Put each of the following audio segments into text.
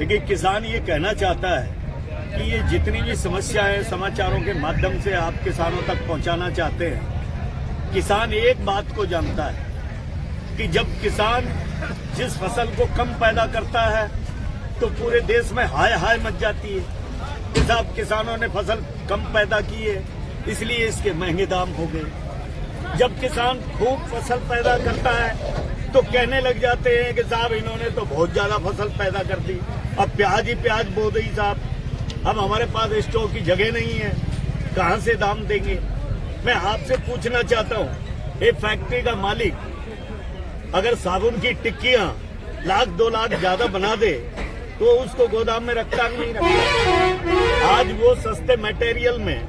देखिए, किसान ये कहना चाहता है कि ये जितनी भी समस्याएं समाचारों के माध्यम से आप किसानों तक पहुंचाना चाहते हैं, किसान एक बात को जानता है कि जब किसान जिस फसल को कम पैदा करता है तो पूरे देश में हाय हाय मच जाती है कि साहब किसानों ने फसल कम पैदा की है इसलिए इसके महंगे दाम हो गए। जब किसान खूब फसल पैदा करता है तो कहने लग जाते हैं कि साहब इन्होंने तो बहुत ज्यादा फसल पैदा कर दी, अब प्याज ही प्याज बो दी साहब, अब हमारे पास स्टोर की जगह नहीं है, कहां से दाम देंगे। मैं आपसे पूछना चाहता हूं, एक फैक्ट्री का मालिक अगर साबुन की टिक्कियां 1-2 लाख ज्यादा बना दे तो उसको गोदाम में रखता नहीं रखता। आज वो सस्ते मटेरियल में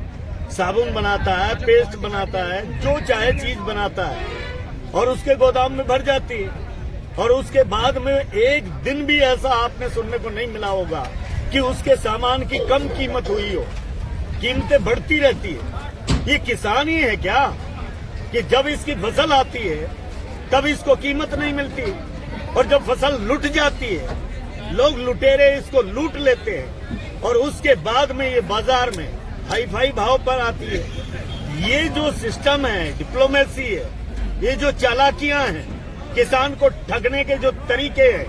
साबुन बनाता है, पेस्ट बनाता है, जो चाहे चीज बनाता है और उसके गोदाम में भर जाती है। और उसके बाद में एक दिन भी ऐसा आपने सुनने को नहीं मिला होगा कि उसके सामान की कम कीमत हुई हो। कीमतें बढ़ती रहती है। ये किसान ही है क्या कि जब इसकी फसल आती है तब इसको कीमत नहीं मिलती और जब फसल लुट जाती है लोग लुटेरे इसको लूट लेते हैं और उसके बाद में ये बाजार में हाई फाई भाव पर आती है। ये जो सिस्टम है, डिप्लोमेसी है, ये जो चालाकियां हैं, किसान को ठगने के जो तरीके हैं,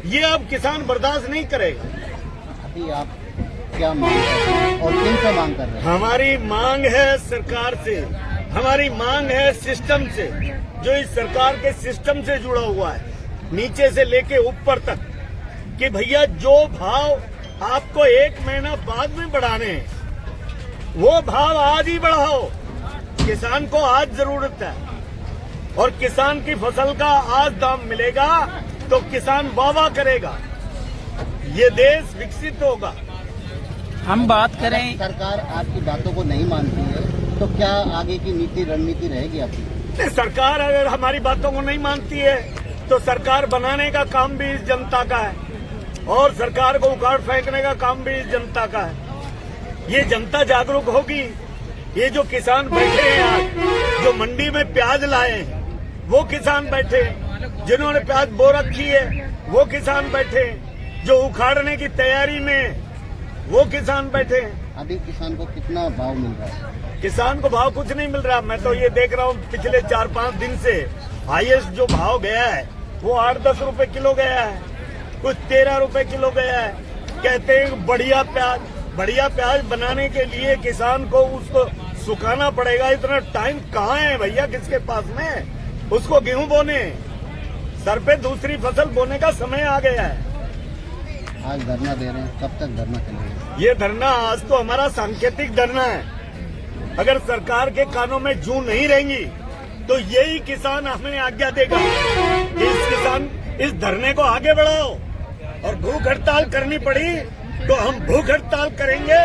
ये अब किसान बर्दाश्त नहीं करेगा। अभी आप क्या मांग कर रहे हैं और किन से मांग कर रहे हैं? हमारी मांग है सरकार से, हमारी मांग है सिस्टम से, जो इस सरकार के सिस्टम से जुड़ा हुआ है, नीचे से लेके ऊपर तक, कि भैया जो भाव आपको 1 महीना बाद में बढ़ाने हैं वो भाव आज ही बढ़ाओ। किसान को आज जरूरत है और किसान की फसल का आज दाम मिलेगा तो किसान वाह करेगा, ये देश विकसित होगा। हम बात करें, सरकार आपकी बातों को नहीं मानती है तो क्या आगे की नीति रणनीति रहेगी आपकी? सरकार अगर हमारी बातों को नहीं मानती है तो सरकार बनाने का काम भी इस जनता का है और सरकार को उखाड़ फेंकने का काम भी इस जनता का है। ये जनता जागरूक होगी। ये जो किसान बैठे हैं आज, जो मंडी में प्याज लाए हैं वो किसान बैठे हैं, जिन्होंने प्याज बो रखी है वो किसान बैठे हैं, जो उखाड़ने की तैयारी में वो किसान बैठे हैं। अभी किसान को कितना भाव मिल रहा है? किसान को भाव कुछ नहीं मिल रहा। मैं तो ये देख रहा हूँ पिछले 4-5 दिन से हाईएस्ट जो भाव गया है वो 8-10 रुपए किलो गया है, कुछ 13 रुपए किलो गया है। कहते हैं बढ़िया प्याज बनाने के लिए किसान को उसको सुखाना पड़ेगा। इतना टाइम कहाँ है भैया किसके पास में? उसको गेहूं बोने, सर पे दूसरी फसल बोने का समय आ गया है। आज धरना दे रहे हैं, कब तक धरना चलेगा? ये धरना आज तो हमारा सांकेतिक धरना है। अगर सरकार के कानों में जूं नहीं रहेंगी तो यही किसान हमें आज्ञा देगा कि इस धरने को आगे बढ़ाओ और भूख हड़ताल करनी पड़ी तो हम भूख हड़ताल करेंगे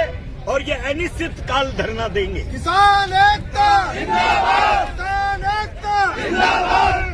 और ये अनिश्चित काल धरना देंगे। किसान एकता जिंदाबाद, किसान एकता जिंदाबाद।